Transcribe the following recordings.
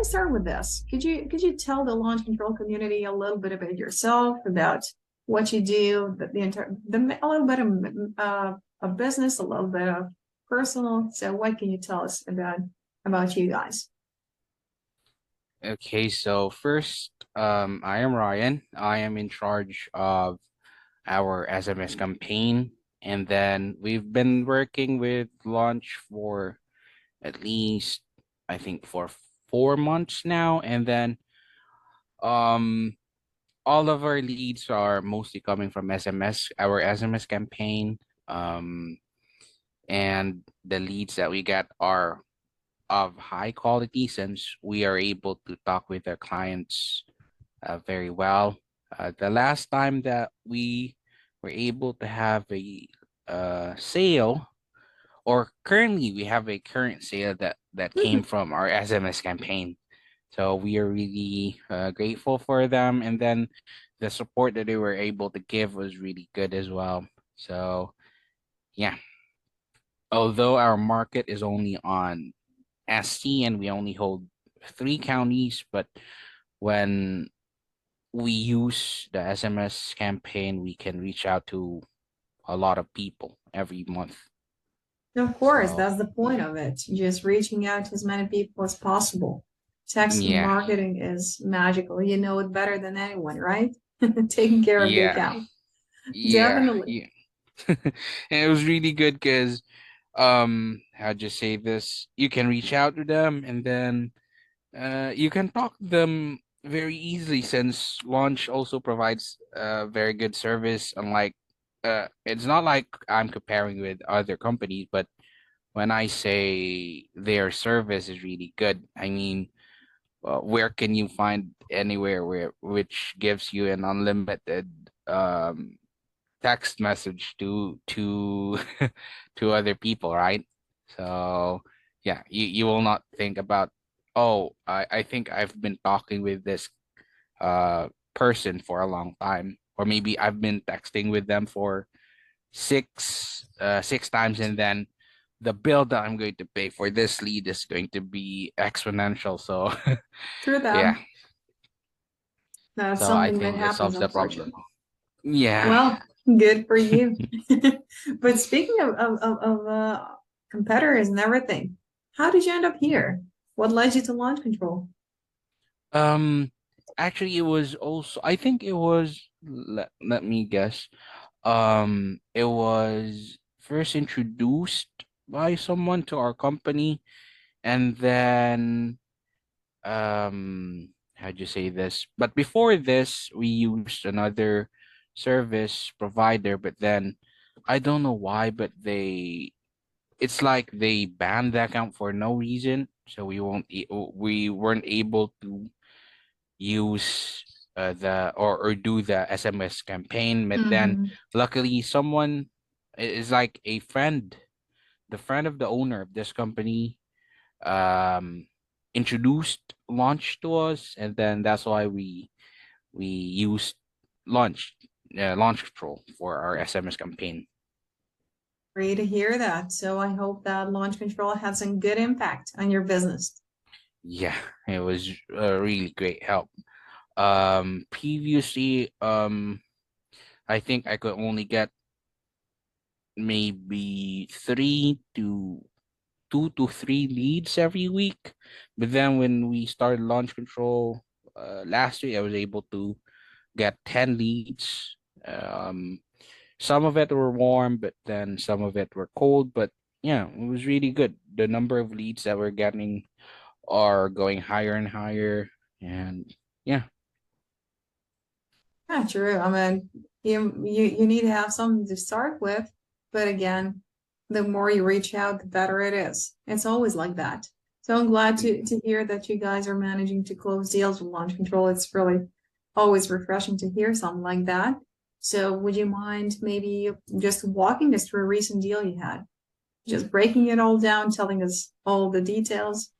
start with this. Could you tell the launch control community a little bit about yourself, about what you do, a little bit of business, a little bit of personal. So what can you tell us about you guys? Okay, so first, I am Ryan. I am in charge of our SMS campaign, and then we've been working with Launch for at least, I think, for 4 months now, and then um, all of our leads are mostly coming from SMS, our SMS campaign, um, and the leads that we get are of high quality since we are able to talk with our clients very well. The last time that we were able to have a sale, or currently we have a current sale that came from our SMS campaign. So we are really grateful for them, and then the support that they were able to give was really good as well. So yeah, although our market is only on SC and we only hold 3 counties, but when we use the SMS campaign, we can reach out to a lot of people every month. Of course, So, that's the point of it. Just reaching out to as many people as possible. Text yeah, marketing is magical. You know it better than anyone, right? Taking care of the yeah, account. yeah, Definitely. yeah. And it was really good because, how'd you say this? You can reach out to them and then you can talk to them very easily since Launch also provides a very good service. Unlike, it's not like I'm comparing with other companies, but when I say their service is really good, I mean, where can you find anywhere where which gives you an unlimited text message to to other people, right? So yeah, you will not think about, oh, I think I've been talking with this person for a long time, or maybe I've been texting with them for six times, and then the bill that I'm going to pay for this lead is going to be exponential. So Through yeah, them. That's so I something that think it happens, solves the problem. unfortunately. Yeah. Well, good for you. But speaking of competitors and everything, how did you end up here? What led you to launch control? Um, Actually, it was also, I think it was, let me guess. It was first introduced by someone to our company, and then, how'd you say this? But before this, we used another service provider, but then I don't know why, but it's like they banned the account for no reason. So we weren't able to use or do the SMS campaign. But then Hmm. luckily someone is like a friend, the friend of the owner of this company, um introduced Launch to us, and then that's why we used Launch Launch Control for our SMS campaign. Great to hear that. So I hope that launch control had some good impact on your business. Yeah, it was a really great help. Previously, I think I could only get maybe 2 to 3 leads every week. But then when we started Launch Control last week, I was able to get 10 leads. Some of it were warm, but then some of it were cold. But yeah, it was really good. The number of leads that we're getting are going higher and higher. And yeah. Yeah, true. I mean, you need to have something to start with, but again, the more you reach out, the better it is. It's always like that. So I'm glad to hear that you guys are managing to close deals with launch control. It's really always refreshing to hear something like that. So would you mind maybe just walking us through a recent deal you had? Just breaking it all down, telling us all the details.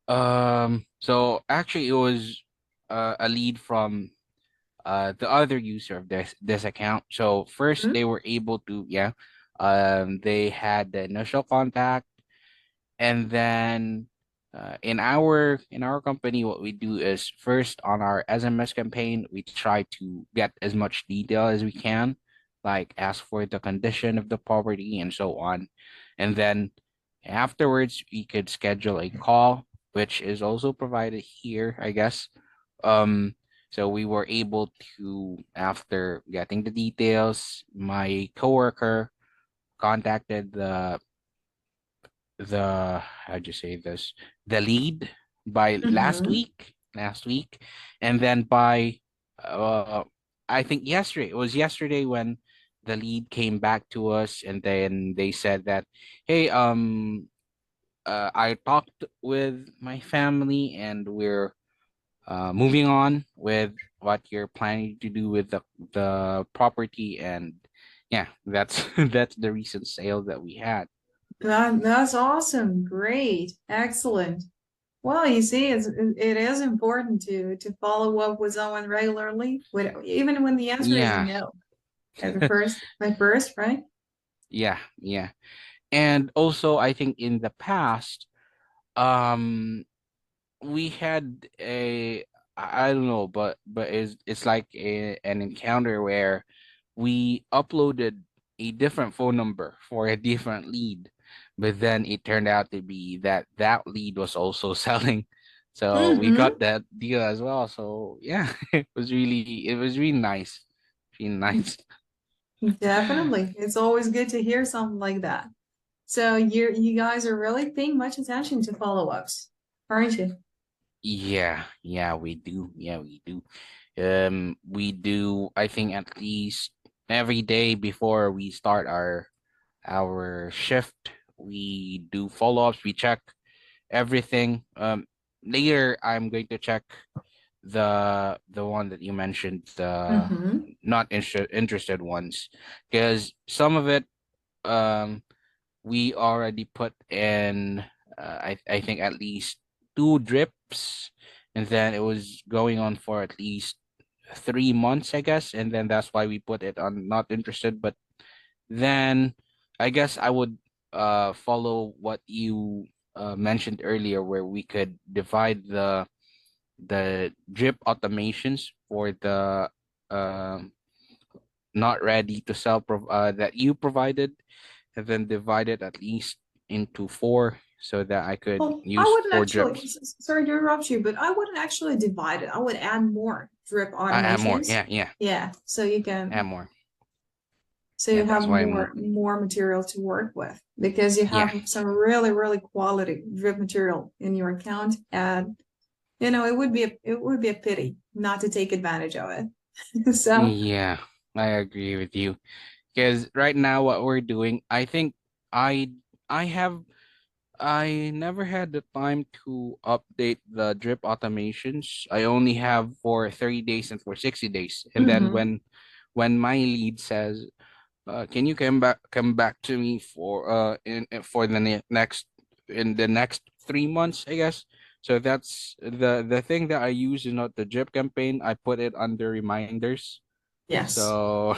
So actually, it was a lead from the other user of this account. So first Hmm? they were able to, yeah, they had the initial contact, and then in our company, what we do is first on our SMS campaign, we try to get as much detail as we can, like ask for the condition of the property and so on. And then afterwards, we could schedule a call, which is also provided here, I guess. Um, so we were able to, after getting the details, my coworker contacted the how'd you say this, the lead by Mm-hmm. last week, and then by uh I think yesterday, it was yesterday when the lead came back to us, and then they said that, hey, I talked with my family, and we're moving on with what you're planning to do with the property. And yeah, that's that's the recent sale that we had. That's awesome. Great. Excellent. Well, you see, it is important to follow up with someone regularly, even when the answer is Yeah. no. At first, right? Yeah. And also, I think in the past, um, we had I don't know, but it's like an encounter where we uploaded a different phone number for a different lead, but then it turned out to be that that lead was also selling. So we got Mm-hmm. that deal as well. So yeah, it was really nice. Really nice. Definitely. It's always good to hear something like that. So you guys are really paying much attention to follow-ups, aren't you? Yeah, we do. Yeah, we do. We do, I think, at least every day before we start our shift, we do follow-ups, we check everything. Later I'm going to check the one that you mentioned, the Mm-hmm. not interested ones, because some of it, um we already put in, I think, at least two drips, and then it was going on for at least 3 months, I guess, and then that's why we put it on not interested. But then I guess I would follow what you mentioned earlier, where we could divide the drip automations for the um not ready to sell that you provided, and then divide it at least into four so that I could Well, I use wouldn't four actually, drips. sorry to interrupt you, but I wouldn't actually divide it. I would add more drip I add more. automations. Yeah. Yeah, Add more. so Yeah, you have that's why more material to work with because you yeah. have some really quality drip material in your account, and it would be a pity not to take advantage of it. So, Yeah, I agree with you. Because right now what we're doing, I think I I have I never had the time to update the drip automations. I only have for 30 days and for 60 days. And then mhm, when my lead says, can you come back to me for for next in the next 3 months, I guess. So that's the thing that I use is not the drip campaign. I put it under reminders. yes. So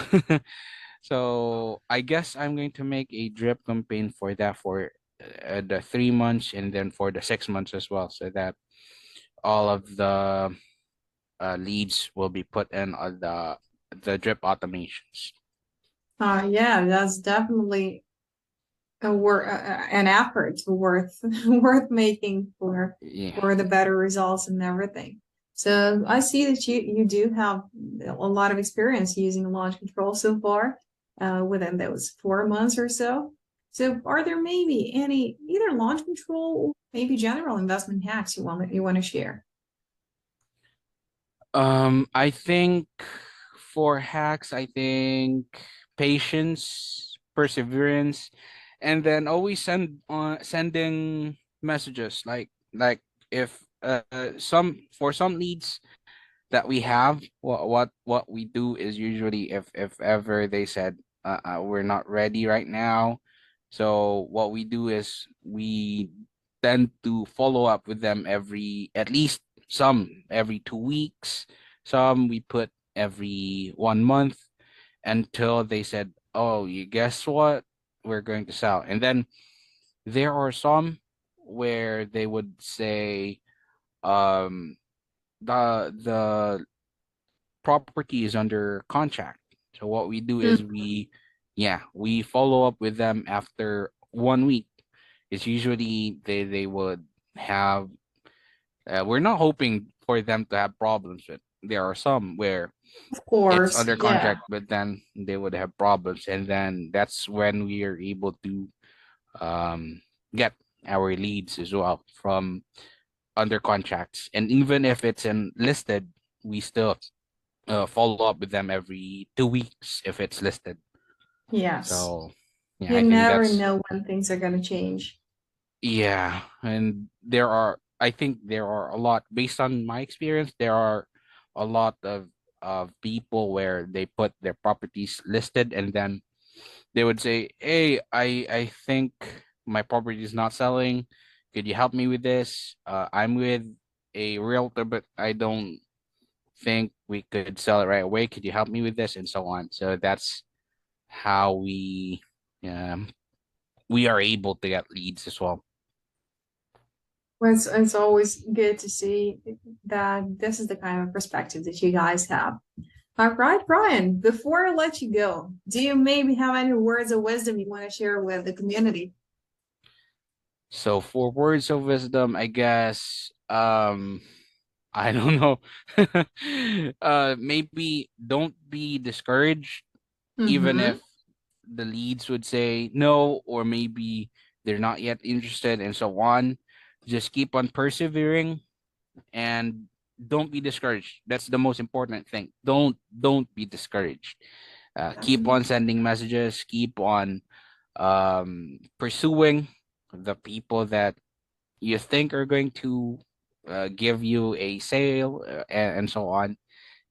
so I guess I'm going to make a drip campaign for that, for the 3 months, and then for the 6 months as well, so that all of the leads will be put in on the drip automations. Yeah, that's definitely an effort worth worth making Yeah. for the better results and everything. So I see that you do have a lot of experience using launch control so far, within those 4 months or so. So are there maybe any either launch control or maybe general investment hacks you want to share? I think for hacks, I think patience, perseverance, and then always sending messages, like if some leads that we have, what we do is usually, if ever they said, we're not ready right now, so what we do is we tend to follow up with them every, at least some every 2 weeks, some we put every 1 month, until they said, oh, you guess what, we're going to sell. And then there are some where they would say um the property is under contract. So what we do Mm, is we follow up with them after 1 week. It's usually they would have we're not hoping for them to have problems, but there are some where of it's course, under yeah. contract, but then they would have problems, and then that's when we are able to um get our leads as well from under contracts. And even if it's in listed, we still follow up with them every 2 weeks if it's listed. Yes. So yeah, You I think never that's know when things are going to change. yeah. And I think there are a lot based on my experience, there are a lot of people where they put their properties listed and then they would say, "Hey, I think my property is not selling. Could you help me with this? I'm with a realtor, but I don't think we could sell it right away. Could you help me with this?" And so on. So that's how um, we are able to get leads as well. Well, it's always good to see that this is the kind of perspective that you guys have. All right, Brian, before I let you go, do you maybe have any words of wisdom you want to share with the community? So for words of wisdom, I guess I don't know. Maybe don't be discouraged, even Mm-hmm. if the leads would say no, or maybe they're not yet interested, and so on. Just keep on persevering and don't be discouraged. That's the most important thing. Don't be discouraged. Keep on Definitely. sending messages. Keep on pursuing the people that you think are going to give you a sale and so on.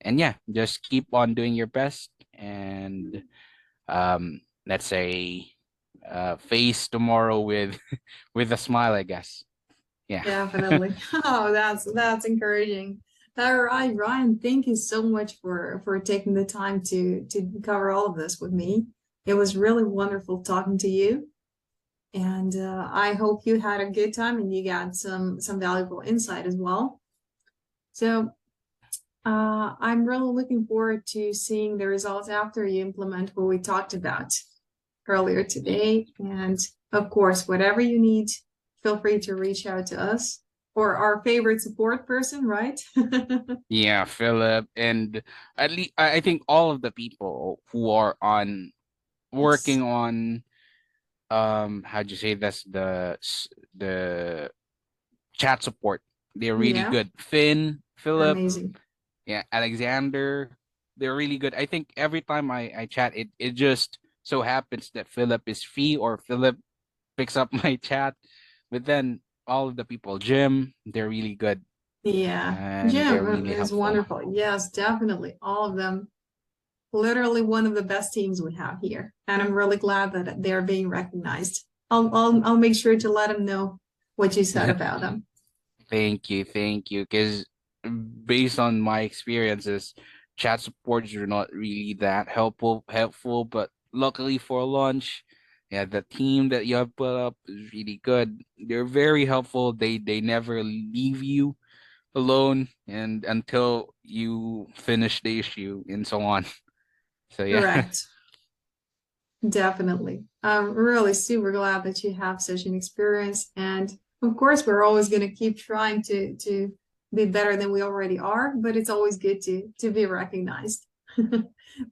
And yeah, just keep on doing your best and let's say face tomorrow with with a smile, I guess. Yeah. Definitely. Oh, that's encouraging. All right, Ryan, thank you so much for taking the time to cover all of this with me. It was really wonderful talking to you, and I hope you had a good time and you got some valuable insight as well. So, I'm really looking forward to seeing the results after you implement what we talked about earlier today. And of course, whatever you need, feel free to reach out to us or our favorite support person, right? Yeah, Philip, and at least I think all of the people who are on Yes. working on how'd you say that's the chat support. They're really Yeah, good. Finn, they're Philip, amazing. yeah, Alexander, they're really good. I think every time I chat, it just so happens that Philip is free or Philip picks up my chat. But then all of the people, Jim, they're really good Yeah, and they're Jim really is helpful. wonderful. Yes, definitely. All of them. Literally one of the best teams we have here. And I'm really glad that they're being recognized. I'll make sure to let them know what you said about them. Thank you. Because based on my experiences, chat supports are not really that helpful. But luckily for launch, yeah, the team that you have put up is really good. They're very helpful. They never leave you alone, and until you finish the issue and so on. So yeah, Correct. Definitely. I'm really super glad that you have such an experience. And of course, we're always going to keep trying to be better than we already are, but it's always good to be recognized.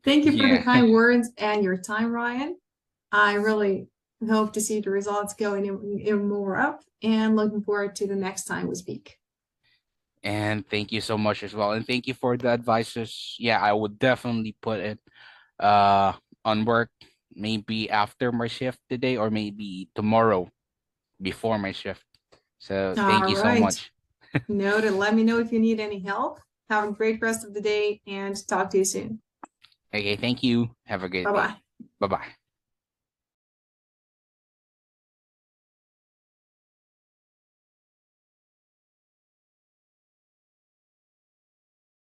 Thank you for the yeah. kind words and your time, Ryan. I really hope to see the results going even more up and looking forward to the next time we speak. And thank you so much as well. And thank you for the advices. Yeah, I would definitely put it uh on work maybe after my shift today or maybe tomorrow before my shift. So thank All you so right. much. Noted. Let me know if you need any help. Have a great rest of the day and talk to you soon. Okay, thank you. Have a Bye great day. bye. Bye bye.